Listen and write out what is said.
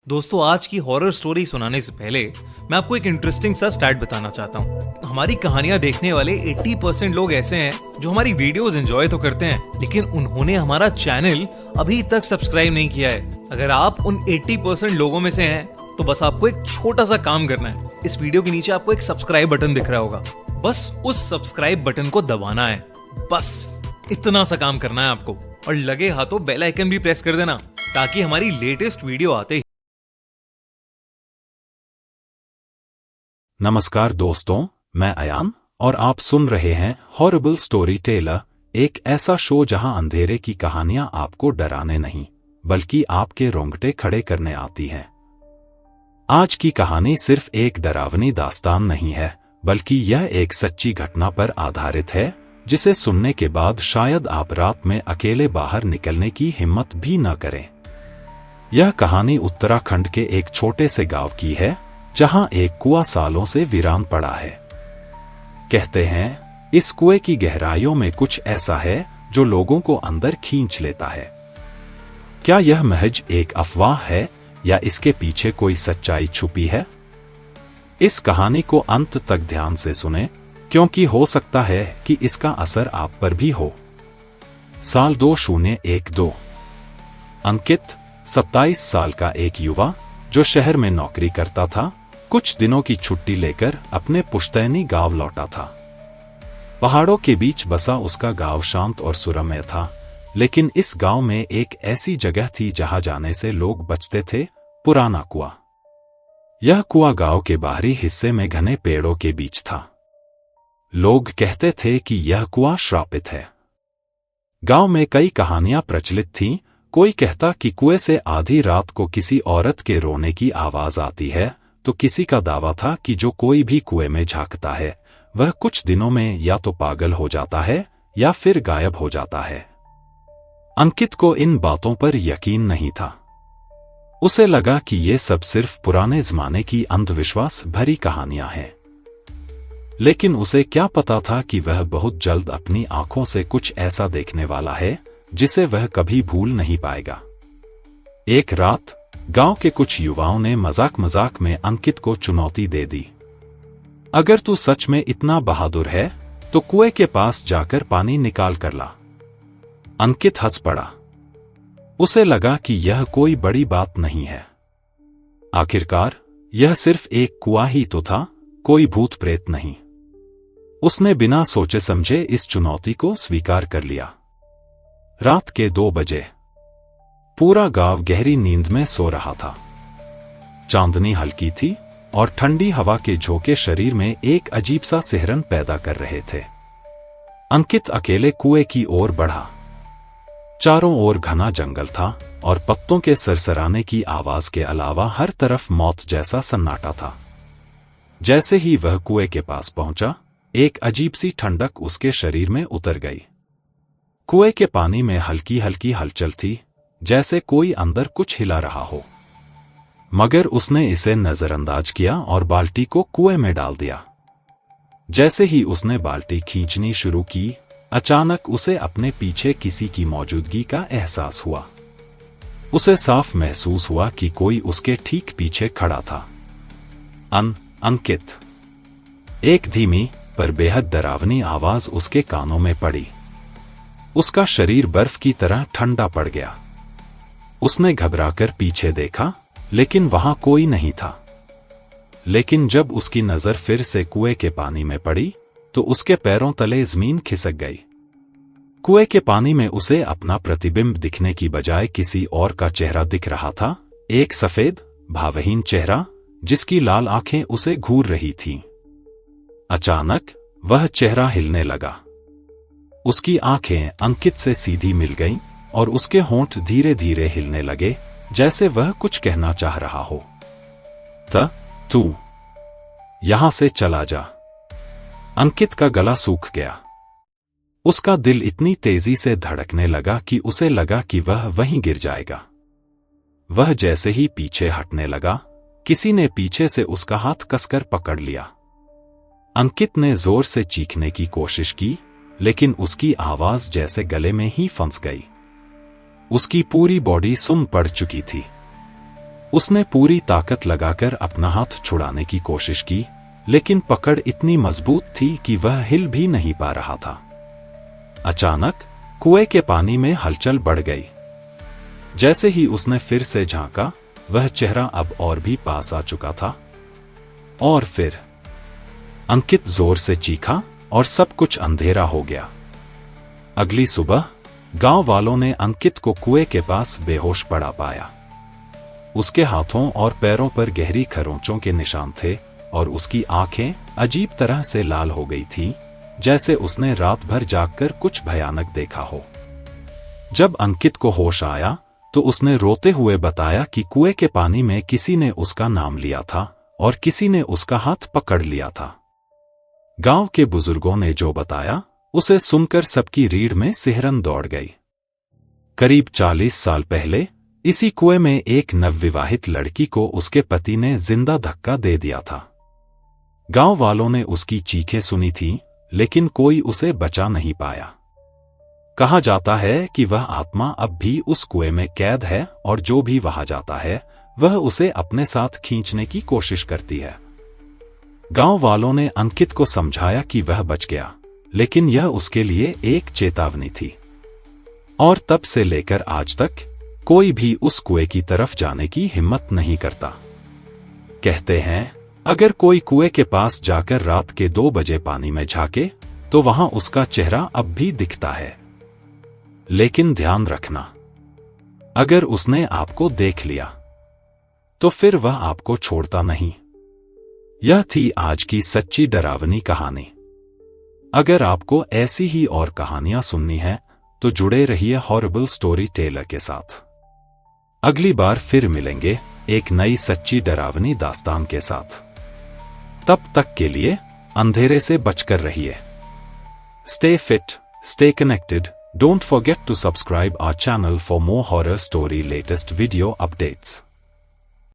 दोस्तों, आज की हॉरर स्टोरी सुनाने से पहले मैं आपको एक इंटरेस्टिंग सा स्टैट बताना चाहता हूँ। हमारी कहानियां देखने वाले 80% लोग ऐसे हैं जो हमारी वीडियोस एंजॉय तो करते हैं, लेकिन उन्होंने हमारा चैनल अभी तक सब्सक्राइब नहीं किया है। अगर आप उन 80% लोगों में से हैं तो बस आपको एक छोटा सा काम करना है। इस वीडियो के नीचे आपको एक सब्सक्राइब बटन दिख रहा होगा, बस उस सब्सक्राइब बटन को दबाना है। बस इतना सा काम करना है आपको, और लगे हाथों बेल आइकन भी प्रेस कर देना ताकि हमारी लेटेस्ट वीडियो आते ही। नमस्कार दोस्तों, मैं अयान और आप सुन रहे हैं हॉरिबल स्टोरी टेलर, एक ऐसा शो जहां अंधेरे की कहानियां आपको डराने नहीं बल्कि आपके रोंगटे खड़े करने आती हैं। आज की कहानी सिर्फ एक डरावनी दास्तान नहीं है, बल्कि यह एक सच्ची घटना पर आधारित है जिसे सुनने के बाद शायद आप रात में अकेले बाहर निकलने की हिम्मत भी न करें। यह कहानी उत्तराखंड के एक छोटे से गांव की है जहां एक कुआं सालों से वीरान पड़ा है। कहते हैं इस कुएं की गहराइयों में कुछ ऐसा है जो लोगों को अंदर खींच लेता है। क्या यह महज एक अफवाह है या इसके पीछे कोई सच्चाई छुपी है? इस कहानी को अंत तक ध्यान से सुने, क्योंकि हो सकता है कि इसका असर आप पर भी हो। साल 2012। अंकित 27 साल का एक युवा जो शहर में नौकरी करता था, कुछ दिनों की छुट्टी लेकर अपने पुश्तैनी गांव लौटा था। पहाड़ों के बीच बसा उसका गांव शांत और सुरम्य था, लेकिन इस गांव में एक ऐसी जगह थी जहां जाने से लोग बचते थे, पुराना कुआं। यह कुआं गांव के बाहरी हिस्से में घने पेड़ों के बीच था। लोग कहते थे कि यह कुआं श्रापित है। गांव में कई कहानियां प्रचलित थीं। कोई कहता कि कुएं से आधी रात को किसी औरत के रोने की आवाज आती है, तो किसी का दावा था कि जो कोई भी कुएं में झांकता है वह कुछ दिनों में या तो पागल हो जाता है या फिर गायब हो जाता है। अंकित को इन बातों पर यकीन नहीं था। उसे लगा कि ये सब सिर्फ पुराने जमाने की अंधविश्वास भरी कहानियां हैं। लेकिन उसे क्या पता था कि वह बहुत जल्द अपनी आंखों से कुछ ऐसा देखने वाला है जिसे वह कभी भूल नहीं पाएगा। एक रात गांव के कुछ युवाओं ने मजाक में अंकित को चुनौती दे दी। अगर तू सच में इतना बहादुर है तो कुएं के पास जाकर पानी निकाल कर ला। अंकित हंस पड़ा। उसे लगा कि यह कोई बड़ी बात नहीं है। आखिरकार यह सिर्फ एक कुआं ही तो था, कोई भूत प्रेत नहीं। उसने बिना सोचे समझे इस चुनौती को स्वीकार कर लिया। रात के 2 बजे पूरा गांव गहरी नींद में सो रहा था। चांदनी हल्की थी और ठंडी हवा के झोंके शरीर में एक अजीब सा सिहरन पैदा कर रहे थे। अंकित अकेले कुएं की ओर बढ़ा। चारों ओर घना जंगल था और पत्तों के सरसराने की आवाज के अलावा हर तरफ मौत जैसा सन्नाटा था। जैसे ही वह कुएं के पास पहुंचा, एक अजीब सी ठंडक उसके शरीर में उतर गई। कुएं के पानी में हल्की हल्की हलचल थी, जैसे कोई अंदर कुछ हिला रहा हो। मगर उसने इसे नजरअंदाज किया और बाल्टी को कुएं में डाल दिया। जैसे ही उसने बाल्टी खींचनी शुरू की, अचानक उसे अपने पीछे किसी की मौजूदगी का एहसास हुआ। उसे साफ महसूस हुआ कि कोई उसके ठीक पीछे खड़ा था। अंकित। एक धीमी पर बेहद डरावनी आवाज उसके कानों में पड़ी। उसका शरीर बर्फ की तरह ठंडा पड़ गया। उसने घबराकर पीछे देखा, लेकिन वहां कोई नहीं था। लेकिन जब उसकी नजर फिर से कुएं के पानी में पड़ी, तो उसके पैरों तले जमीन खिसक गई। कुएं के पानी में उसे अपना प्रतिबिंब दिखने की बजाय किसी और का चेहरा दिख रहा था, एक सफेद, भावहीन चेहरा जिसकी लाल आंखें उसे घूर रही थीं। अचानक वह चेहरा हिलने लगा। उसकी आंखें अंकित से सीधी मिल गईं और उसके होंठ धीरे धीरे हिलने लगे, जैसे वह कुछ कहना चाह रहा हो। तू यहां से चला जा। अंकित का गला सूख गया। उसका दिल इतनी तेजी से धड़कने लगा कि उसे लगा कि वह वहीं गिर जाएगा। वह जैसे ही पीछे हटने लगा, किसी ने पीछे से उसका हाथ कसकर पकड़ लिया। अंकित ने जोर से चीखने की कोशिश की, लेकिन उसकी आवाज जैसे गले में ही फंस गई। उसकी पूरी बॉडी सुन्न पड़ चुकी थी। उसने पूरी ताकत लगाकर अपना हाथ छुड़ाने की कोशिश की, लेकिन पकड़ इतनी मजबूत थी कि वह हिल भी नहीं पा रहा था। अचानक कुएं के पानी में हलचल बढ़ गई। जैसे ही उसने फिर से झांका, वह चेहरा अब और भी पास आ चुका था। और फिर अंकित जोर से चीखा और सब कुछ अंधेरा हो गया। अगली सुबह गांव वालों ने अंकित को कुएं के पास बेहोश पड़ा पाया। उसके हाथों और पैरों पर गहरी खरोंचों के निशान थे और उसकी आंखें अजीब तरह से लाल हो गई थीं, जैसे उसने रात भर जागकर कुछ भयानक देखा हो। जब अंकित को होश आया तो उसने रोते हुए बताया कि कुएं के पानी में किसी ने उसका नाम लिया था और किसी ने उसका हाथ पकड़ लिया था। गांव के बुजुर्गों ने जो बताया, उसे सुनकर सबकी रीढ़ में सिहरन दौड़ गई। करीब 40 साल पहले इसी कुएं में एक नवविवाहित लड़की को उसके पति ने जिंदा धक्का दे दिया था। गांव वालों ने उसकी चीखें सुनी थीं, लेकिन कोई उसे बचा नहीं पाया। कहा जाता है कि वह आत्मा अब भी उस कुएं में कैद है और जो भी वहां जाता है वह उसे अपने साथ खींचने की कोशिश करती है। गांव वालों ने अंकित को समझाया कि वह बच गया, लेकिन यह उसके लिए एक चेतावनी थी। और तब से लेकर आज तक कोई भी उस कुएं की तरफ जाने की हिम्मत नहीं करता। कहते हैं, अगर कोई कुएं के पास जाकर रात के 2 बजे पानी में झांके तो वहां उसका चेहरा अब भी दिखता है। लेकिन ध्यान रखना, अगर उसने आपको देख लिया तो फिर वह आपको छोड़ता नहीं। यह थी आज की सच्ची डरावनी कहानी। अगर आपको ऐसी ही और कहानियां सुननी है तो जुड़े रहिए हॉरिबल स्टोरी टेलर के साथ। अगली बार फिर मिलेंगे एक नई सच्ची डरावनी दास्तान के साथ। तब तक के लिए अंधेरे से बचकर रहिए। Stay fit, stay connected. Don't forget to subscribe our channel for more horror story latest video updates.